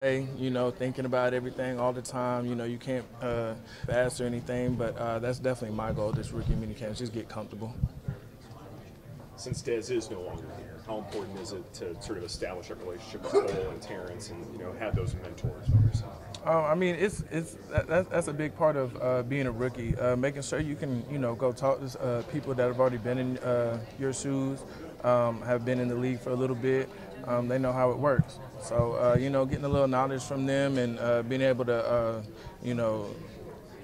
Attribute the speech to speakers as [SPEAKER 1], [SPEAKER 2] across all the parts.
[SPEAKER 1] You know, thinking about everything all the time. You know, you can't fast or anything, but that's definitely my goal this rookie minicamp, just get comfortable.
[SPEAKER 2] Since Dez is no longer here, how important is it to sort of establish a relationship with Cole and Terrence and, you know, have those mentors on your side?
[SPEAKER 1] I mean, that's a big part of being a rookie, making sure you can, you know, go talk to people that have already been in your shoes, have been in the league for a little bit. They know how it works. So, you know, getting a little knowledge from them and being able to, you know,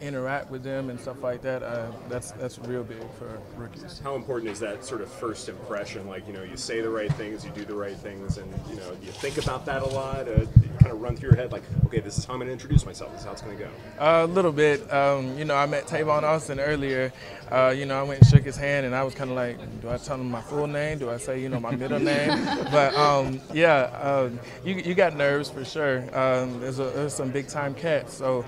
[SPEAKER 1] interact with them and stuff like that, that's real big for rookies.
[SPEAKER 2] How important is that sort of first impression? Like, you know, you say the right things, you do the right things, and, you know, do you think about that a lot? You kind of run through your head like, okay, this is how I'm going to introduce myself. This is how it's going to go.
[SPEAKER 1] A little bit. You know, I met Tavon Austin earlier. You know, I went and shook his hand, and I was kind of like, do I tell him my full name? Do I say, you know, my middle name? But, yeah, you got nerves for sure. There's some big-time cats, so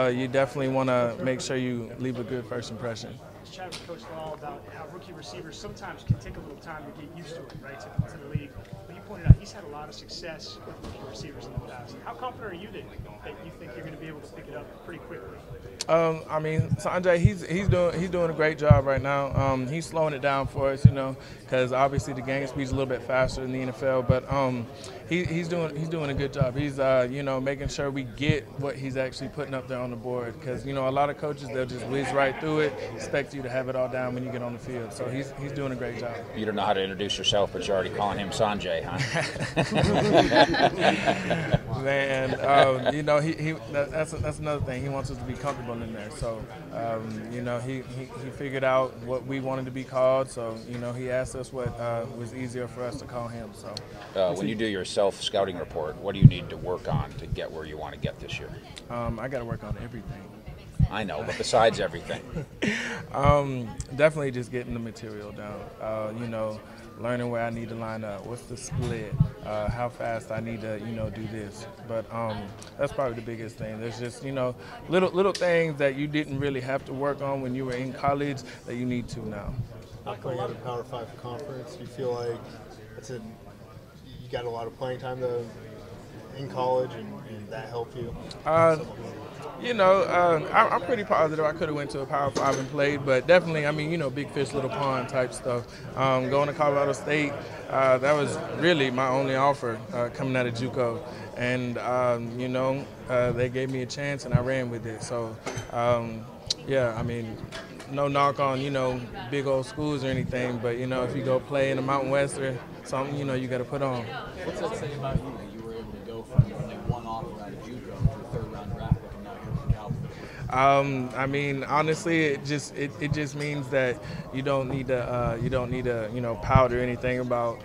[SPEAKER 1] you definitely want to make sure you leave a good first impression.
[SPEAKER 3] Chat with Coach Law about how rookie receivers sometimes can take a little time to get used to it, right, to the league. But you pointed out he's had a lot of success with rookie receivers in the past. How confident are you that you think you're going to be able to pick it up pretty quickly?
[SPEAKER 1] I mean, Sanjay, he's doing a great job right now. He's slowing it down for us, you know, because obviously the game speed's a little bit faster in the NFL. But he's doing a good job. He's you know, making sure we get what he's actually putting up there on the board. Because, you know, a lot of coaches, they'll just whiz right through it, expect you to have it all down when you get on the field. So he's doing a great job.
[SPEAKER 4] You don't know how to introduce yourself, but you're already calling him Sanjay, huh?
[SPEAKER 1] Man, you know, that's another thing. He wants us to be comfortable in there. So, you know, he figured out what we wanted to be called. So, you know, he asked us what was easier for us to call him. So,
[SPEAKER 4] when you do your self-scouting report, what do you need to work on to get where you want to get this year?
[SPEAKER 1] I got to work on everything.
[SPEAKER 4] I know, but besides everything.
[SPEAKER 1] Definitely just getting the material down. You know, learning where I need to line up, what's the split, how fast I need to, you know, do this. But that's probably the biggest thing. There's just, you know, little things that you didn't really have to work on when you were in college that you need to now.
[SPEAKER 5] Playing at a Power 5 conference, do you feel like you got a lot of playing time in college, and that helped you?
[SPEAKER 1] You know, I'm pretty positive I could have went to a Power 5 and played, but definitely, I mean, you know, big fish, little pond type stuff. Going to Colorado State, that was really my only offer coming out of JUCO. And, you know, they gave me a chance and I ran with it. So, yeah, I mean, no knock on, you know, big old schools or anything, but, you know, if you go play in the Mountain West or something, you know, you got to put on.
[SPEAKER 6] What's that say about you that you were able to go from only one offer out of JUCO to a third-round draft pick and now you're from Gallup?
[SPEAKER 1] I mean, honestly, it just means that you don't need to you know, pout or anything about,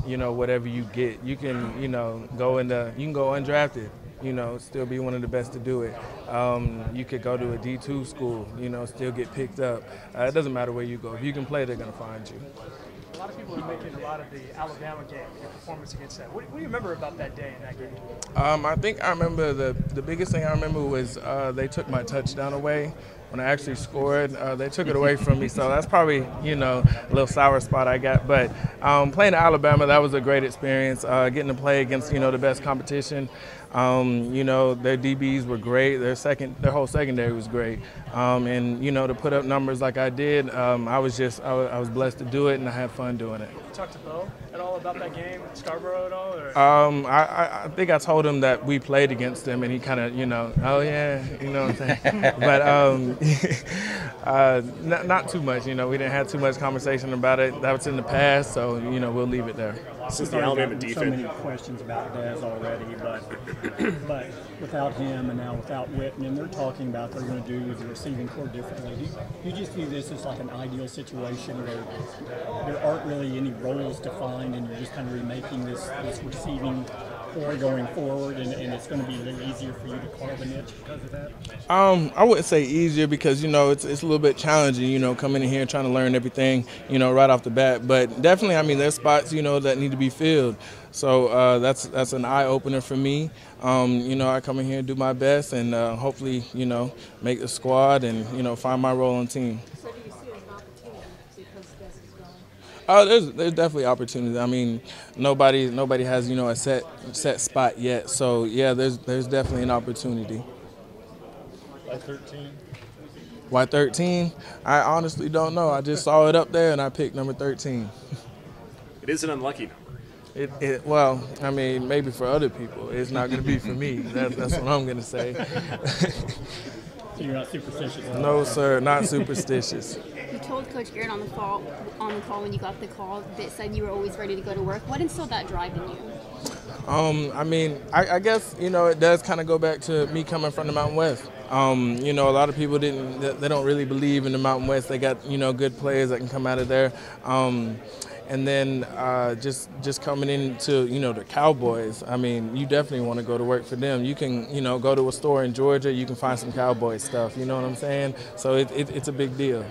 [SPEAKER 1] you know, whatever you get. You can, you know, go undrafted, you know, still be one of the best to do it. You could go to a D2 school, you know, still get picked up. It doesn't matter where you go. If you can play, they're going to find you.
[SPEAKER 3] A lot of people are making a lot of the Alabama game, your performance against that. What do you remember about that day in that game?
[SPEAKER 1] I think I remember the biggest thing I remember was they took my touchdown away. When I actually scored, they took it away from me. So that's probably, you know, a little sour spot I got. But playing at Alabama, that was a great experience. Getting to play against, you know, the best competition. You know, their DBs were great. Their whole secondary was great. And, you know, to put up numbers like I did, I was blessed to do it, and I had fun doing it.
[SPEAKER 3] You talked to Bo at all about that game at Scarborough at all? Or?
[SPEAKER 1] I think I told him that we played against him, and he kind of, you know, oh yeah, you know what I'm saying. But not too much. You know, we didn't have too much conversation about it. That was in the past, so you know, we'll leave it there.
[SPEAKER 2] Since the Alabama defense.
[SPEAKER 7] So many questions about Dez already, but without him and now without Witten, and they're talking about they're going to do the receiving core differently. Do you just view this as like an ideal situation where there aren't really any roles defined, and you're just kind of remaking this receiving core going forward, and it's going to be a little easier for you to carve a niche because of that?
[SPEAKER 1] I wouldn't say easier because, you know, it's a little bit challenging, you know, coming in here and trying to learn everything, you know, right off the bat. But definitely, I mean, there's spots, you know, that need to be filled. So that's an eye-opener for me. You know, I come in here and do my best and hopefully, you know, make the squad and, you know, find my role on the team.
[SPEAKER 8] So do you see it as an opportunity because Dez is
[SPEAKER 1] Oh, there's definitely opportunity. I mean, nobody has a set spot yet. So yeah, there's definitely an opportunity.
[SPEAKER 5] By 13.
[SPEAKER 1] Why 13? I honestly don't know. I just saw it up there and I picked number 13.
[SPEAKER 2] It is an unlucky number.
[SPEAKER 1] Well, I mean, maybe for other people, it's not going to be for me. That's what I'm going to say.
[SPEAKER 7] So you're not superstitious?
[SPEAKER 1] No, sir, not superstitious.
[SPEAKER 8] You told Coach Garrett on the call when you got the call that said you were always ready to go to work. What instilled that drive in you?
[SPEAKER 1] I mean, I guess, it does kind of go back to me coming from the Mountain West. A lot of people they don't really believe in the Mountain West. They got, good players that can come out of there. And then just coming into, the Cowboys, I mean, you definitely want to go to work for them. You can, go to a store in Georgia, you can find some Cowboy stuff, you know what I'm saying? So it's a big deal.